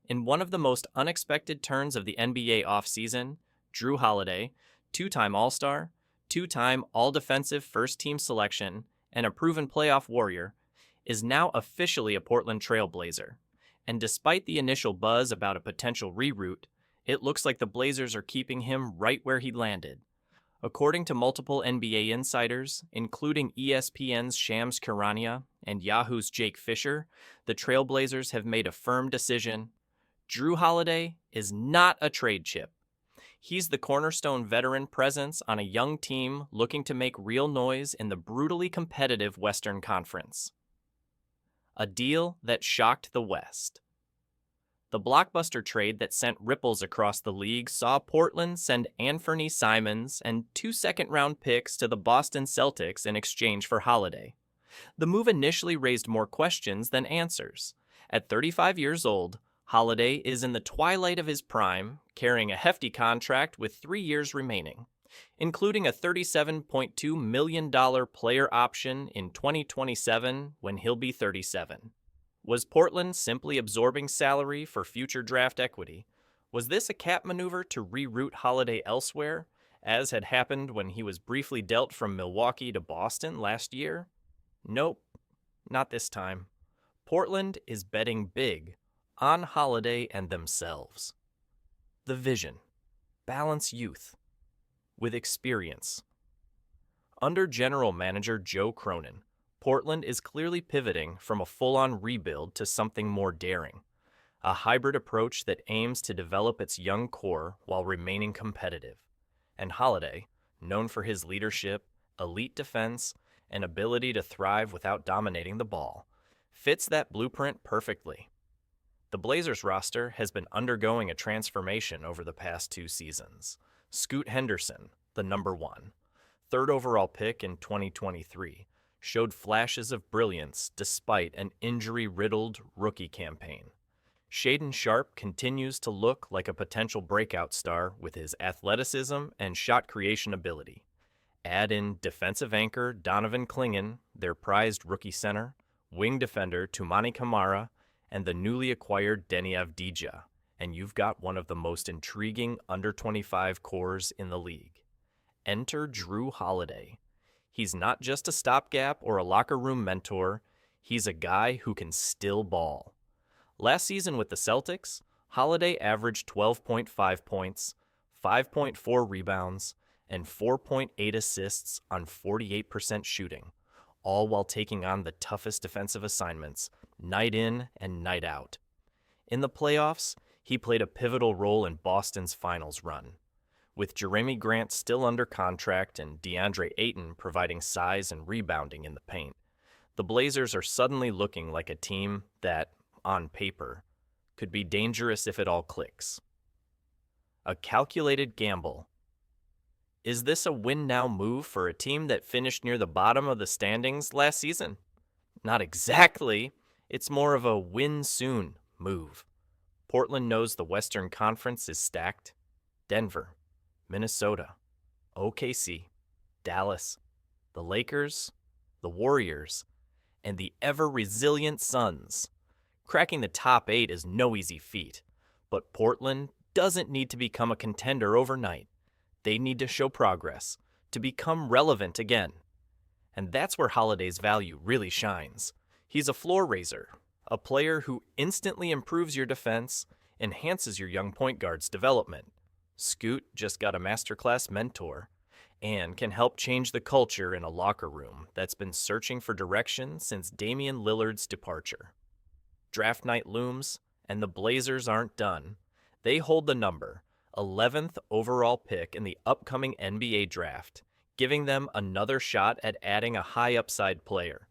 In one of the most unexpected turns of the NBA offseason, Jrue Holiday, two-time All-Star, two-time All-Defensive First-Team selection, and a proven playoff warrior, is now officially a Portland Trail Blazer. And despite the initial buzz about a potential reroute, it looks like the Blazers are keeping him right where he landed. According to multiple NBA insiders, including ESPN's Shams Charania and Yahoo's Jake Fisher, the Trail Blazers have made a firm decision. Jrue Holiday is not a trade chip. He's the cornerstone veteran presence on a young team looking to make real noise in the brutally competitive Western Conference. A deal that shocked the West. The blockbuster trade that sent ripples across the league saw Portland send Anthony Simons and 2 second-round picks to the Boston Celtics in exchange for Holiday. The move initially raised more questions than answers. At 35 years old, Holiday is in the twilight of his prime, carrying a hefty contract with 3 years remaining, including a $37.2 million player option in 2027 when he'll be 37. Was Portland simply absorbing salary for future draft equity? Was this a cap maneuver to reroute Holiday elsewhere, as had happened when he was briefly dealt from Milwaukee to Boston last year? Nope, not this time. Portland is betting big on Holiday and themselves. The vision: balance youth with experience. Under general manager Joe Cronin, Portland is clearly pivoting from a full-on rebuild to something more daring, a hybrid approach that aims to develop its young core while remaining competitive. And Holiday, known for his leadership, elite defense, and ability to thrive without dominating the ball, fits that blueprint perfectly. The Blazers roster has been undergoing a transformation over the past 2 seasons. Scoot Henderson, the number 1, third overall pick in 2023, showed flashes of brilliance despite an injury-riddled rookie campaign. Shaedon Sharpe continues to look like a potential breakout star with his athleticism and shot creation ability. Add in defensive anchor Donovan Clingan, their prized rookie center, wing defender Toumani Camara, and the newly acquired Deni Avdija, and you've got one of the most intriguing under-25 cores in the league. Enter Jrue Holiday. He's not just a stopgap or a locker room mentor, he's a guy who can still ball. Last season with the Celtics, Holiday averaged 12.5 points, 5.4 rebounds, and 4.8 assists on 48% shooting, all while taking on the toughest defensive assignments, night in and night out. In the playoffs, he played a pivotal role in Boston's finals run. With Jeremy Grant still under contract and DeAndre Ayton providing size and rebounding in the paint, the Blazers are suddenly looking like a team that, on paper, could be dangerous if it all clicks. A calculated gamble. Is this a win-now move for a team that finished near the bottom of the standings last season? Not exactly. It's more of a win-soon move. Portland knows the Western Conference is stacked. Denver, Minnesota, OKC, Dallas, the Lakers, the Warriors, and the ever-resilient Suns. Cracking the top 8 is no easy feat, but Portland doesn't need to become a contender overnight. They need to show progress, to become relevant again. And that's where Holiday's value really shines. He's a floor raiser, a player who instantly improves your defense, enhances your young point guard's development. Scoot just got a masterclass mentor and can help change the culture in a locker room that's been searching for direction since Damian Lillard's departure. Draft night looms, and the Blazers aren't done. They hold the number 11th overall pick in the upcoming NBA draft, giving them another shot at adding a high-upside player.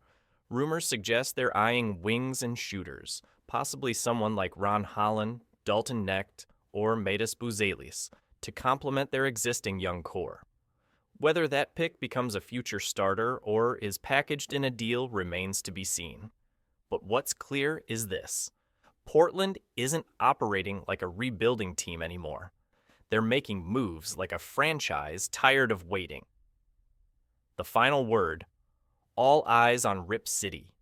Rumors suggest they're eyeing wings and shooters, possibly someone like Ron Holland, Dalton Knecht, or Metis Buzelis, to complement their existing young core. Whether that pick becomes a future starter or is packaged in a deal remains to be seen. But what's clear is this: Portland isn't operating like a rebuilding team anymore. They're making moves like a franchise tired of waiting. The final word: all eyes on Rip City.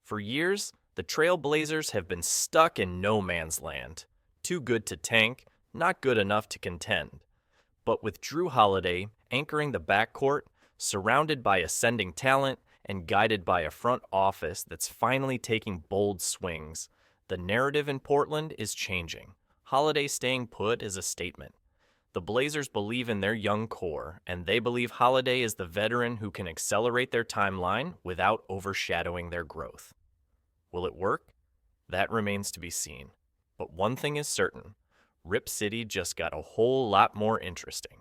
For years, The Trail Blazers have been stuck in no man's land. Too good to tank, not good enough to contend. But with Jrue Holiday anchoring the backcourt, surrounded by ascending talent, and guided by a front office that's finally taking bold swings, the narrative in Portland is changing. Holiday staying put is a statement. The Blazers believe in their young core, and they believe Holiday is the veteran who can accelerate their timeline without overshadowing their growth. Will it work? That remains to be seen. But one thing is certain, Rip City just got a whole lot more interesting.